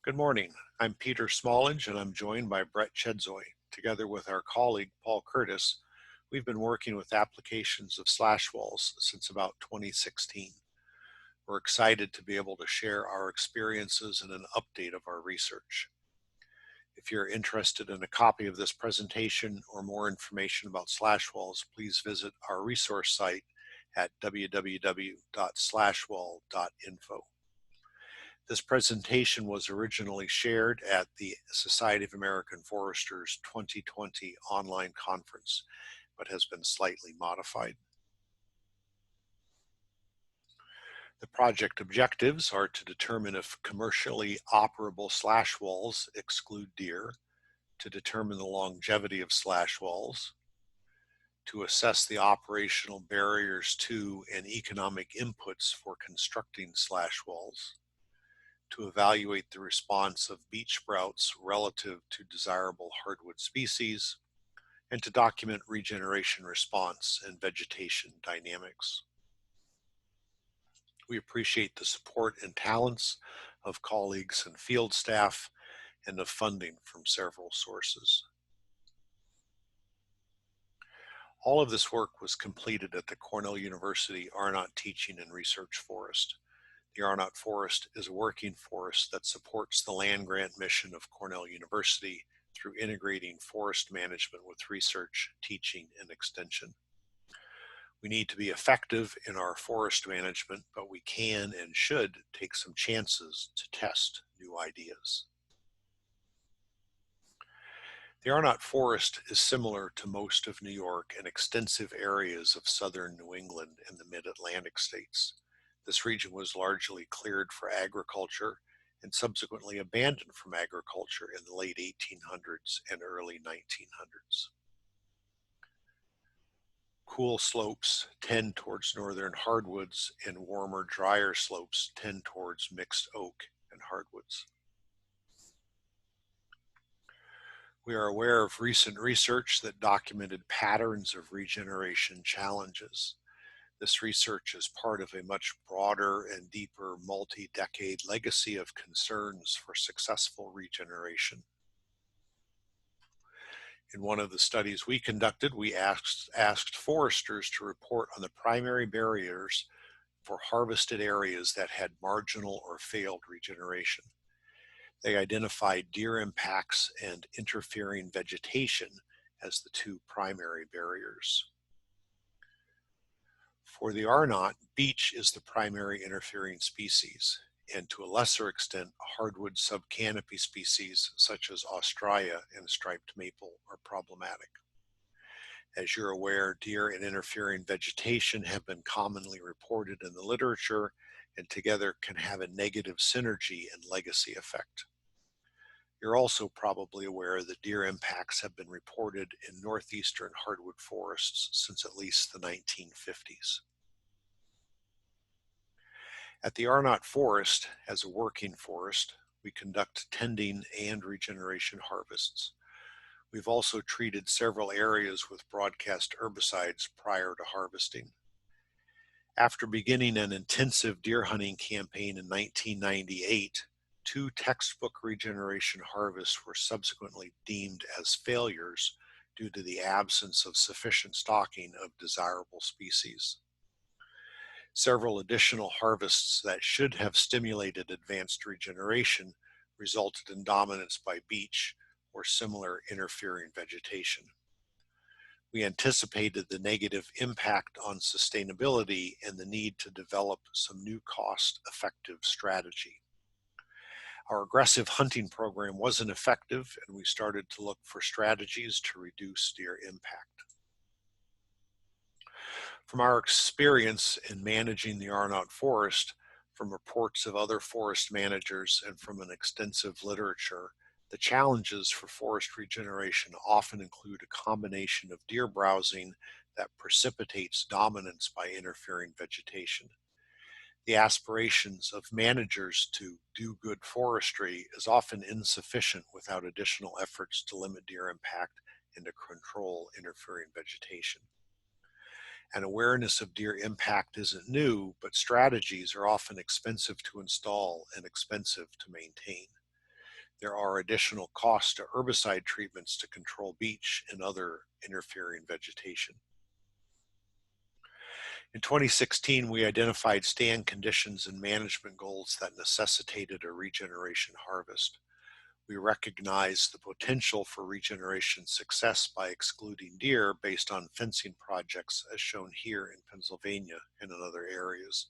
Good morning. I'm Peter Smallage, and I'm joined by Brett Chedzoy. Together with our colleague Paul Curtis, we've been working with applications of slash walls since about 2016. We're excited to be able to share our experiences and an update of our research. If you're interested in a copy of this presentation or more information about slash walls, please visit our resource site at www.slashwall.info. This presentation was originally shared at the Society of American Foresters 2020 online conference, but has been slightly modified. The project objectives are to determine if commercially operable slash walls exclude deer, to determine the longevity of slash walls, to assess the operational barriers to and economic inputs for constructing slash walls, to evaluate the response of beech sprouts relative to desirable hardwood species, and to document regeneration response and vegetation dynamics. We appreciate the support and talents of colleagues and field staff and of funding from several sources. All of this work was completed at the Cornell University Arnott Teaching and Research Forest. The Arnott Forest is a working forest that supports the land grant mission of Cornell University through integrating forest management with research, teaching, and extension. We need to be effective in our forest management, but we can and should take some chances to test new ideas. The Arnott Forest is similar to most of New York and extensive areas of southern New England and the mid-Atlantic states. This region was largely cleared for agriculture and subsequently abandoned from agriculture in the late 1800s and early 1900s. Cool slopes tend towards northern hardwoods, and warmer, drier slopes tend towards mixed oak and hardwoods. We are aware of recent research that documented patterns of regeneration challenges. This research is part of a much broader and deeper multi-decade legacy of concerns for successful regeneration. In one of the studies we conducted, we asked foresters to report on the primary barriers for harvested areas that had marginal or failed regeneration. They identified deer impacts and interfering vegetation as the two primary barriers. For the Arnott, beech is the primary interfering species, and to a lesser extent, hardwood subcanopy species such as Australia and striped maple are problematic. As you're aware, deer and interfering vegetation have been commonly reported in the literature and together can have a negative synergy and legacy effect. You're also probably aware that deer impacts have been reported in northeastern hardwood forests since at least the 1950s. At the Arnott Forest, as a working forest, we conduct tending and regeneration harvests. We've also treated several areas with broadcast herbicides prior to harvesting. After beginning an intensive deer hunting campaign in 1998, 2 textbook regeneration harvests were subsequently deemed as failures due to the absence of sufficient stocking of desirable species. Several additional harvests that should have stimulated advanced regeneration resulted in dominance by beech or similar interfering vegetation. We anticipated the negative impact on sustainability and the need to develop some new cost-effective strategy. Our aggressive hunting program wasn't effective, and we started to look for strategies to reduce deer impact. From our experience in managing the Arnott Forest, from reports of other forest managers, and from an extensive literature, the challenges for forest regeneration often include a combination of deer browsing that precipitates dominance by interfering vegetation. The aspirations of managers to do good forestry is often insufficient without additional efforts to limit deer impact and to control interfering vegetation. An awareness of deer impact isn't new, but strategies are often expensive to install and expensive to maintain. There are additional costs to herbicide treatments to control beech and other interfering vegetation. In 2016, we identified stand conditions and management goals that necessitated a regeneration harvest. We recognized the potential for regeneration success by excluding deer based on fencing projects as shown here in Pennsylvania and in other areas.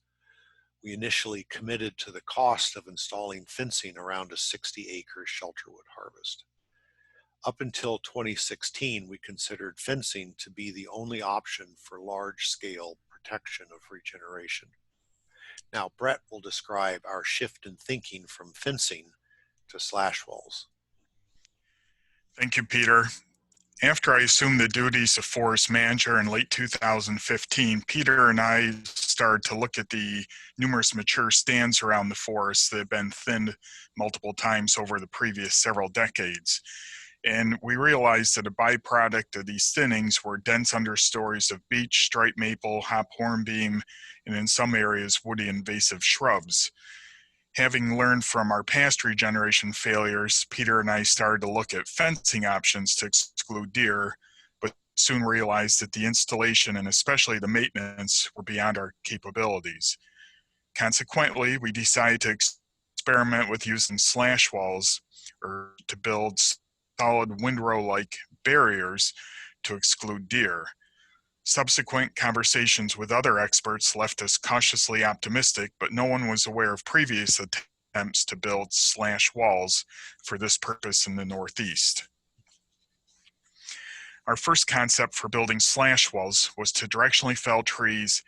We initially committed to the cost of installing fencing around a 60-acre shelterwood harvest. Up until 2016, we considered fencing to be the only option for large-scale protection of regeneration. Now, Brett will describe our shift in thinking from fencing to slash walls. Thank you, Peter. After I assumed the duties of forest manager in late 2015, Peter and I started to look at the numerous mature stands around the forest that have been thinned multiple times over the previous several decades. And we realized that a byproduct of these thinnings were dense understories of beech, striped maple, hop hornbeam, and in some areas woody invasive shrubs. Having learned from our past regeneration failures, Peter and I started to look at fencing options to exclude deer, but soon realized that the installation and especially the maintenance were beyond our capabilities. Consequently, we decided to experiment with using slash walls or to build solid windrow-like barriers to exclude deer. Subsequent conversations with other experts left us cautiously optimistic, but no one was aware of previous attempts to build slash walls for this purpose in the Northeast. Our first concept for building slash walls was to directionally fell trees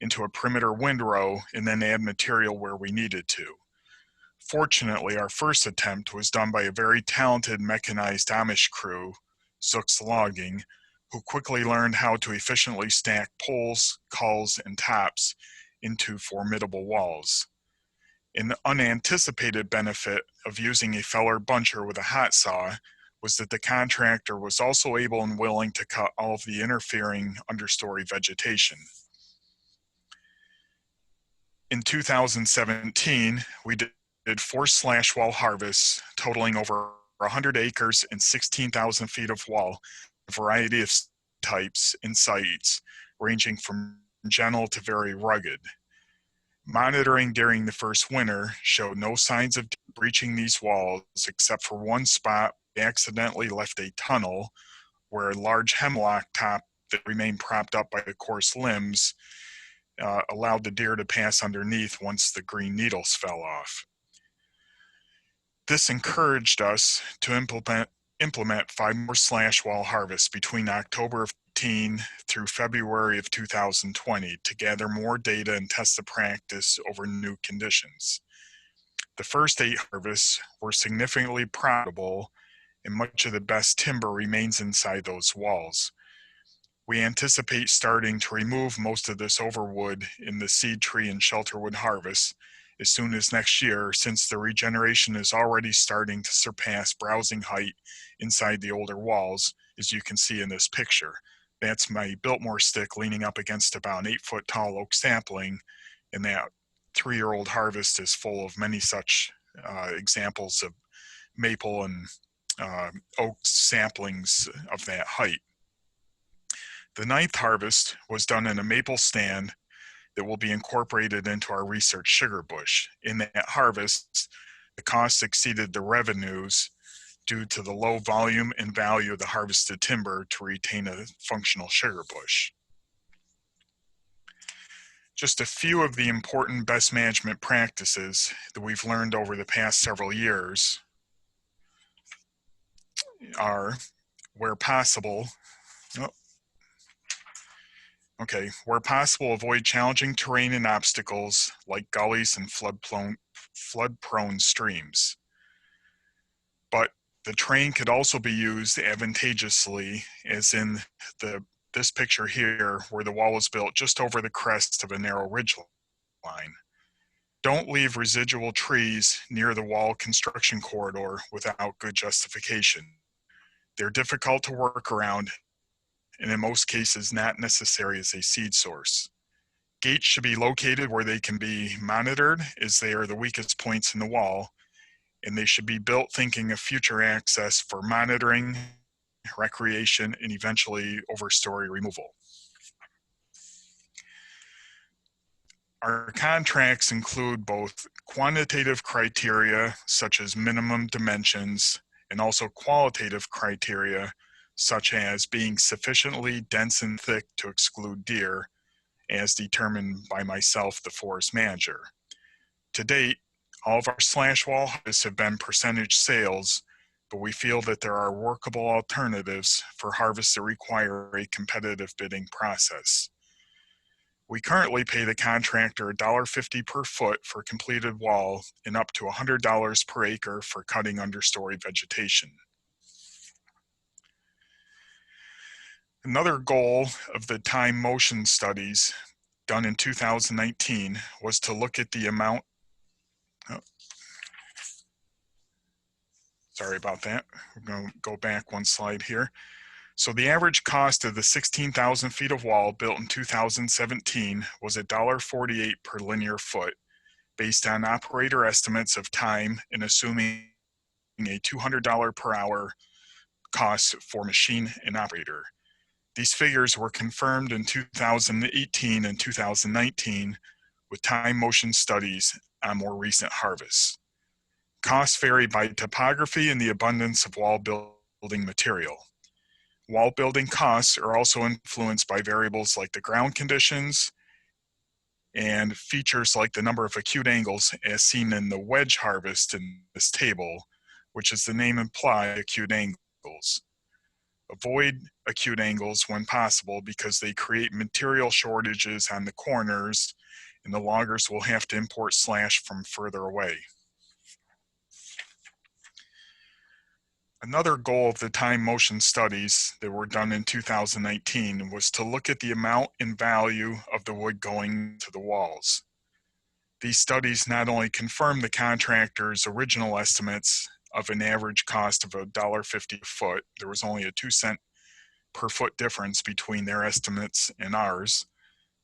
into a perimeter windrow and then add material where we needed to. Fortunately, our first attempt was done by a very talented mechanized Amish crew, Zook's Logging, who quickly learned how to efficiently stack poles, culls, and tops into formidable walls. An unanticipated benefit of using a feller buncher with a hot saw was that the contractor was also able and willing to cut all of the interfering understory vegetation. In 2017, we did 4 slash wall harvests totaling over 100 acres and 16,000 feet of wall, a variety of types and sites, ranging from gentle to very rugged. Monitoring during the first winter showed no signs of breaching these walls except for one spot we accidentally left a tunnel where a large hemlock top that remained propped up by the coarse limbs allowed the deer to pass underneath once the green needles fell off. This encouraged us to implement 5 more slash wall harvests between October of 2018 through February of 2020 to gather more data and test the practice over new conditions. The first 8 harvests were significantly profitable, and much of the best timber remains inside those walls. We anticipate starting to remove most of this overwood in the seed tree and shelterwood harvest as soon as next year, since the regeneration is already starting to surpass browsing height inside the older walls, as you can see in this picture. That's my Biltmore stick leaning up against about an 8-foot tall oak sapling, and that 3-year-old harvest is full of many such examples of maple and oak saplings of that height. The 9th harvest was done in a maple stand that will be incorporated into our research sugar bush. In that harvest, the costs exceeded the revenues due to the low volume and value of the harvested timber to retain a functional sugar bush. Just a few of the important best management practices that we've learned over the past several years are, where possible, avoid challenging terrain and obstacles like gullies and flood-prone streams. But the terrain could also be used advantageously, as in this picture here, where the wall was built just over the crest of a narrow ridge line. Don't leave residual trees near the wall construction corridor without good justification. They're difficult to work around, and in most cases not necessary as a seed source. Gates should be located where they can be monitored, as they are the weakest points in the wall, and they should be built thinking of future access for monitoring, recreation, and eventually overstory removal. Our contracts include both quantitative criteria, such as minimum dimensions, and also qualitative criteria, such as being sufficiently dense and thick to exclude deer, as determined by myself, the forest manager. To date, all of our slash wall harvests have been percentage sales, but we feel that there are workable alternatives for harvests that require a competitive bidding process. We currently pay the contractor $1.50 per foot for completed wall and up to $100 per acre for cutting understory vegetation. Another goal of the time motion studies done in 2019 was to look at the amount, sorry about that, we're going to go back one slide here. So the average cost of the 16,000 feet of wall built in 2017 was $1.48 per linear foot, based on operator estimates of time and assuming a $200 per hour cost for machine and operator. These figures were confirmed in 2018 and 2019 with time motion studies on more recent harvests. Costs vary by topography and the abundance of wall building material. Wall building costs are also influenced by variables like the ground conditions and features like the number of acute angles as seen in the wedge harvest in this table, which is the name implies acute angles. Avoid acute angles when possible because they create material shortages on the corners and the loggers will have to import slash from further away. Another goal of the time motion studies that were done in 2019 was to look at the amount and value of the wood going to the walls. These studies not only confirmed the contractor's original estimates of an average cost of $1.50 a foot, there was only a 2-cent per foot difference between their estimates and ours,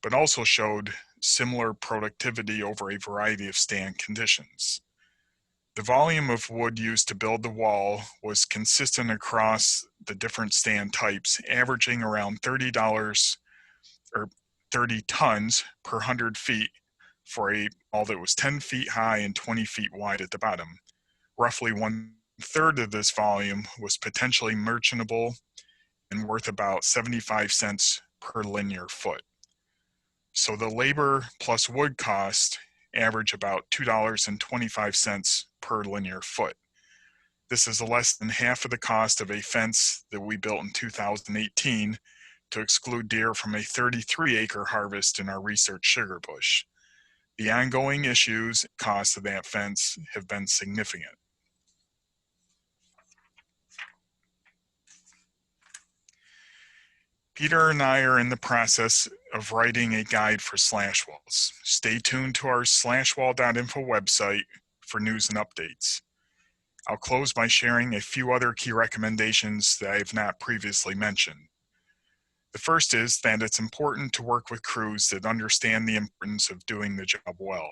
but also showed similar productivity over a variety of stand conditions. The volume of wood used to build the wall was consistent across the different stand types, averaging around $30 or 30 tons per 100 feet for a wall that was 10 feet high and 20 feet wide at the bottom. Roughly 1/3 of this volume was potentially merchantable and worth about 75 cents per linear foot. So the labor plus wood cost average about $2.25 per linear foot. This is less than half of the cost of a fence that we built in 2018 to exclude deer from a 33-acre harvest in our research sugar bush. The ongoing issues and costs of that fence have been significant. Peter and I are in the process of writing a guide for slash walls. Stay tuned to our slashwall.info website for news and updates. I'll close by sharing a few other key recommendations that I have not previously mentioned. The first is that it's important to work with crews that understand the importance of doing the job well.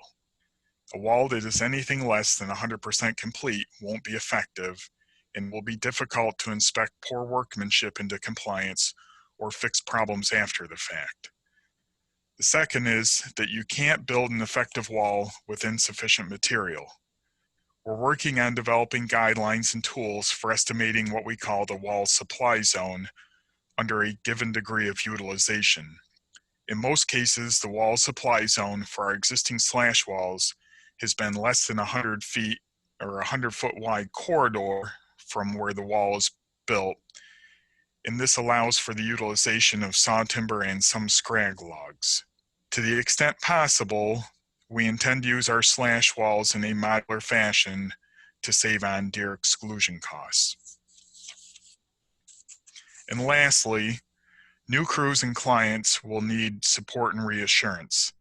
A wall that is anything less than 100% complete won't be effective and will be difficult to inspect poor workmanship into compliance or fix problems after the fact. The second is that you can't build an effective wall with insufficient material. We're working on developing guidelines and tools for estimating what we call the wall supply zone under a given degree of utilization. In most cases, the wall supply zone for our existing slash walls has been less than 100 feet or 100-foot wide corridor from where the wall is built, and this allows for the utilization of saw timber and some scrag logs. To the extent possible, we intend to use our slash walls in a modular fashion to save on deer exclusion costs. And lastly, new crews and clients will need support and reassurance.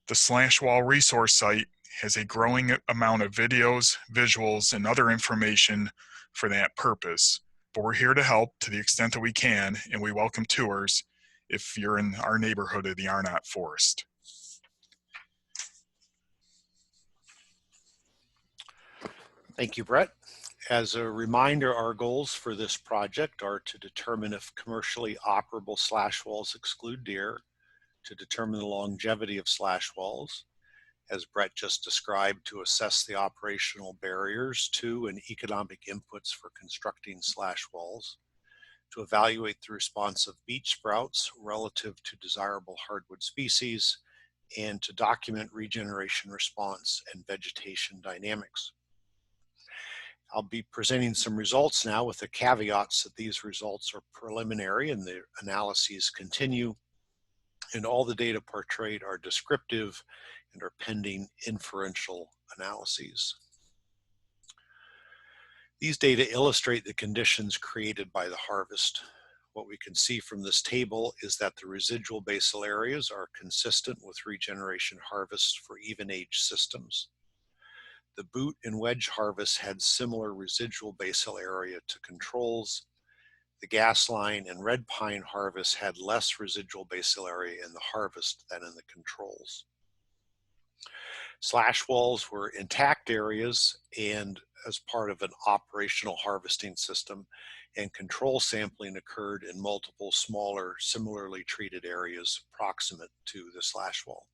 The slash wall resource site has a growing amount of videos, visuals, and other information for that purpose. But we're here to help to the extent that we can, and we welcome tours if you're in our neighborhood of the Arnott Forest. Thank you, Brett. As a reminder, our goals for this project are to determine if commercially operable slash walls exclude deer, to determine the longevity of slash walls, as Brett just described, to assess the operational barriers to and economic inputs for constructing slash walls, to evaluate the response of beech sprouts relative to desirable hardwood species, and to document regeneration response and vegetation dynamics. I'll be presenting some results now with the caveats that these results are preliminary and the analyses continue, and all the data portrayed are descriptive and are pending inferential analyses. These data illustrate the conditions created by the harvest. What we can see from this table is that the residual basal areas are consistent with regeneration harvests for even-age systems. The boot and wedge harvest had similar residual basal area to controls. The gas line and red pine harvest had less residual basal area in the harvest than in the controls. Slash walls were intact areas and as part of an operational harvesting system, and control sampling occurred in multiple smaller, similarly treated areas proximate to the slash wall.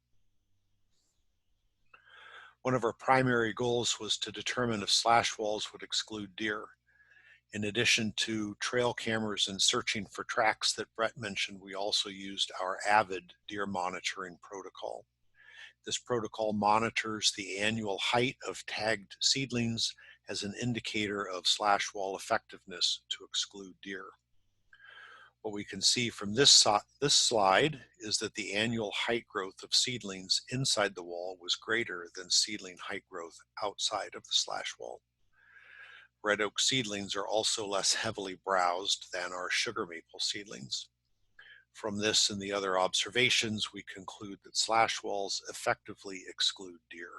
One of our primary goals was to determine if slash walls would exclude deer. In addition to trail cameras and searching for tracks that Brett mentioned, we also used our AVID deer monitoring protocol. This protocol monitors the annual height of tagged seedlings as an indicator of slash wall effectiveness to exclude deer. What we can see from this slide is that the annual height growth of seedlings inside the wall was greater than seedling height growth outside of the slash wall. Red oak seedlings are also less heavily browsed than our sugar maple seedlings. From this and the other observations, we conclude that slash walls effectively exclude deer.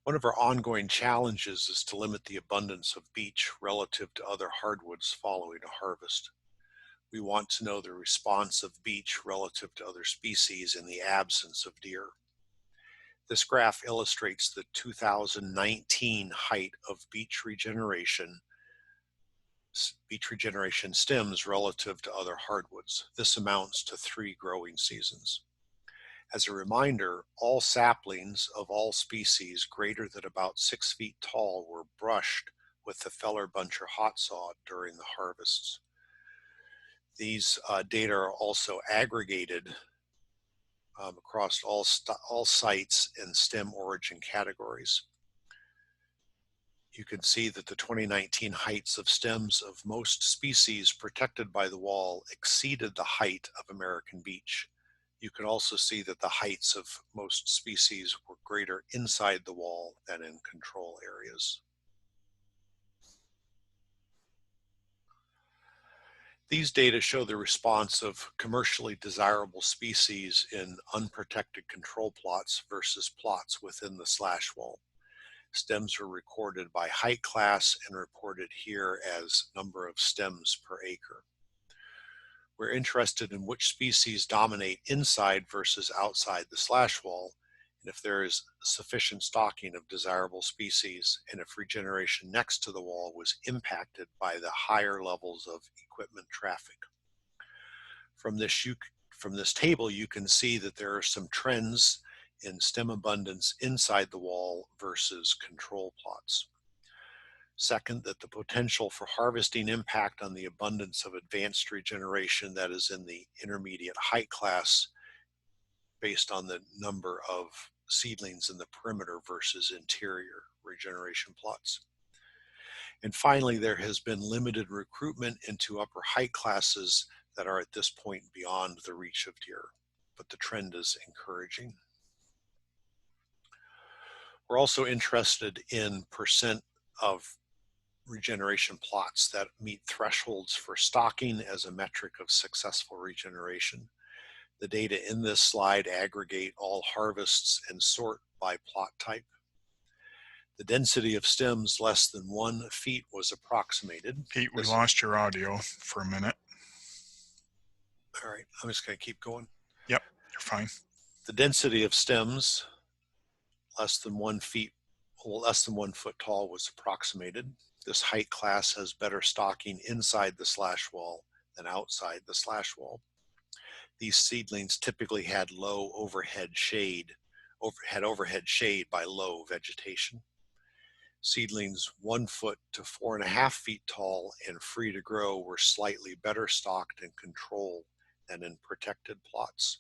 One of our ongoing challenges is to limit the abundance of beech relative to other hardwoods following a harvest. We want to know the response of beech relative to other species in the absence of deer. This graph illustrates the 2019 height of beech regeneration stems relative to other hardwoods. This amounts to 3 growing seasons. As a reminder, all saplings of all species greater than about 6 feet tall were brushed with the Feller-Buncher hot saw during the harvests. These data are also aggregated across all sites and stem origin categories. You can see that the 2019 heights of stems of most species protected by the wall exceeded the height of American beech. You can also see that the heights of most species were greater inside the wall than in control areas. These data show the response of commercially desirable species in unprotected control plots versus plots within the slash wall. Stems were recorded by height class and reported here as number of stems per acre. We're interested in which species dominate inside versus outside the slash wall, and if there is sufficient stocking of desirable species, and if regeneration next to the wall was impacted by the higher levels of equipment traffic. From this table, you can see that there are some trends in stem abundance inside the wall versus control plots. Second, that the potential for harvesting impact on the abundance of advanced regeneration that is in the intermediate height class based on the number of seedlings in the perimeter versus interior regeneration plots. And finally, there has been limited recruitment into upper height classes that are at this point beyond the reach of deer, but the trend is encouraging. We're also interested in percent of regeneration plots that meet thresholds for stocking as a metric of successful regeneration. The data in this slide aggregate all harvests and sort by plot type. The density of stems less than 1 feet was approximated. Pete, we lost your audio for a minute. All right, I'm just going to keep going. Yep, you're fine. The density of stems less than 1 feet less than 1 foot tall was approximated. This height class has better stocking inside the slash wall than outside the slash wall. These seedlings typically had low overhead shade, overhead shade by low vegetation. Seedlings 1 foot to 4.5 feet tall and free to grow were slightly better stocked and controlled than in protected plots.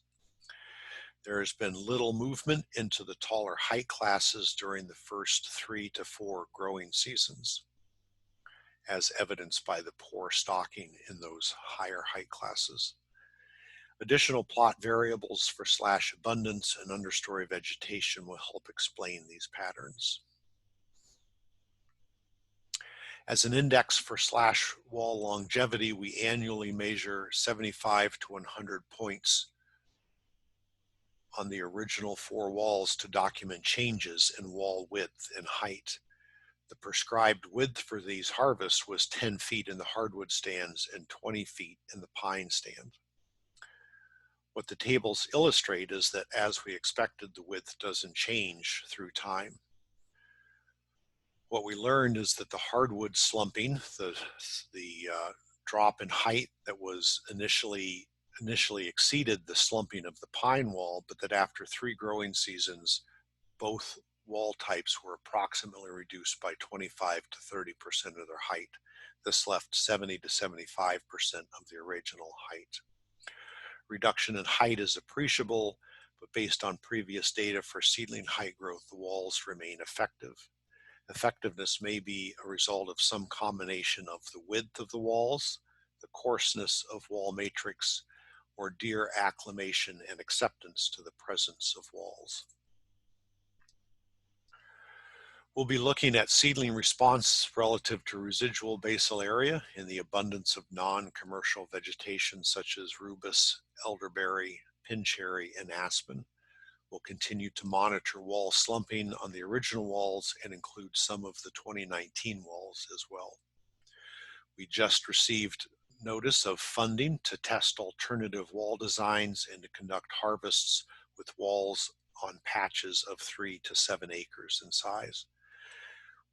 There has been little movement into the taller height classes during the first 3 to 4 growing seasons, as evidenced by the poor stocking in those higher height classes. Additional plot variables for slash abundance and understory vegetation will help explain these patterns. As an index for slash wall longevity, we annually measure 75 to 100 points on the original 4 walls to document changes in wall width and height. The prescribed width for these harvests was 10 feet in the hardwood stands and 20 feet in the pine stand. What the tables illustrate is that, as we expected, the width doesn't change through time. What we learned is that the hardwood slumping, the drop in height that was initially exceeded the slumping of the pine wall, but that after 3 growing seasons, both wall types were approximately reduced by 25 to 30% of their height. This left 70 to 75% of the original height. Reduction in height is appreciable, but based on previous data for seedling height growth, the walls remain effective. Effectiveness may be a result of some combination of the width of the walls, the coarseness of wall matrix, or deer acclimation and acceptance to the presence of walls. We'll be looking at seedling response relative to residual basal area in the abundance of non-commercial vegetation such as rubus, elderberry, pincherry, and aspen. We'll continue to monitor wall slumping on the original walls and include some of the 2019 walls as well. We just received notice of funding to test alternative wall designs and to conduct harvests with walls on patches of 3 to 7 acres in size.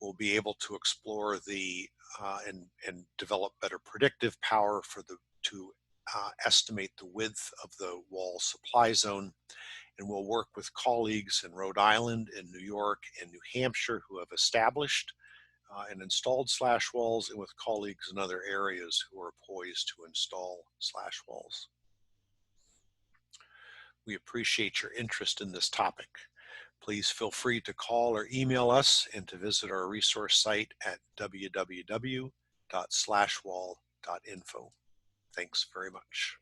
We'll be able to explore the and develop better predictive power to estimate the width of the wall supply zone, and we'll work with colleagues in Rhode Island and New York and New Hampshire who have established and installed slash walls, and with colleagues in other areas who are poised to install slash walls. We appreciate your interest in this topic. Please feel free to call or email us and to visit our resource site at www.slashwall.info. Thanks very much.